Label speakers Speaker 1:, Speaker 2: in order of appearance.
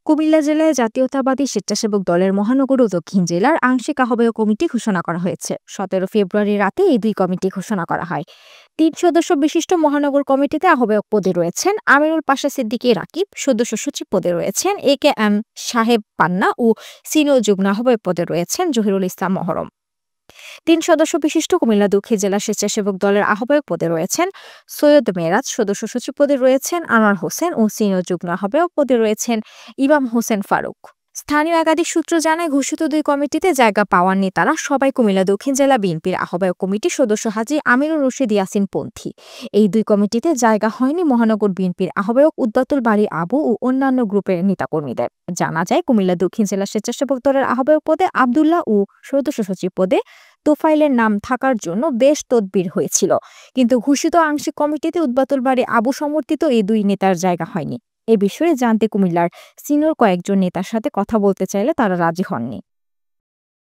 Speaker 1: কুমিল্লা জেলায় জাতীয়তাবাদী স্বেচ্ছাসেবক দলের মহানগর ও দক্ষিণ জেলার আংশিক আহ্বায়ক কমিটি ঘোষণা করা হয়েছে। 17 ফেব্রুয়ারি রাতে এই দুই কমিটি ঘোষণা করা হয়। 3 সদস্য বিশিষ্ট মহানগর কমিটিতে আহ্বায়ক পদে রয়েছেন আমিনুল পাশা সিদ্দিকী রাকিব, সদস্য সচিব পদে রয়েছেন AK M সাহেব পান্না ও সিনিয়র যুগ্ম আহ্বায়ক পদে রয়েছেন জহিরুল ইসলাম মহরম। 3 সদস্য বিশিষ্ট কুমিল্লা দক্ষিণ জেলা স্বেচ্ছাসেবক দলের আহ্বায়ক পদে রয়েছেন সৈয়দ মেরাজ, সদস্য সচিব পদে রয়েছেন আনোয়ার হোসেন ও সিনিয়র যুগ্ম আহ্বায়ক পদে রয়েছেন ইমাম হোসেন ফারুক। স্থানীয় একাধিক সূত্র জানায়, ঘোষিত দুই কমিটিতে জায়গা পাওয়ার নেতারা সবাই কুমিল্লা দক্ষিণ জেলা বিএনপির আহ্বায়ক কমিটির সদস্য হাজী আমিনুর রশিদ ইয়াসিন পন্থী। এই দুই কমিটিতে জায়গা হয়নি মহানগর বিএনপির আহ্বায়ক উদ্দাতুল বাড়ি আবু ও অন্যান্য গ্রুপের নেতাকর্মীদের। জানা যায়, কুমিল্লা দক্ষিণ জেলা স্বেচ্ছাসেবক দলের আহ্বায়ক পদে আবদুল্লাহ ও সদস্য সচিব পদে তোফাইলের নাম থাকার জন্য বেশ তদবির হয়েছিল, কিন্তু ঘোষিত আংশিক কমিটিতে উদ্বাতুল বাড়ি আবু সমর্থিত এই দুই নেতার জায়গা হয়নি। এ বিষয়ে জানতে কুমিল্লার সিনিয়র কয়েকজন নেতার সাথে কথা বলতে চাইলে তারা রাজি হননি।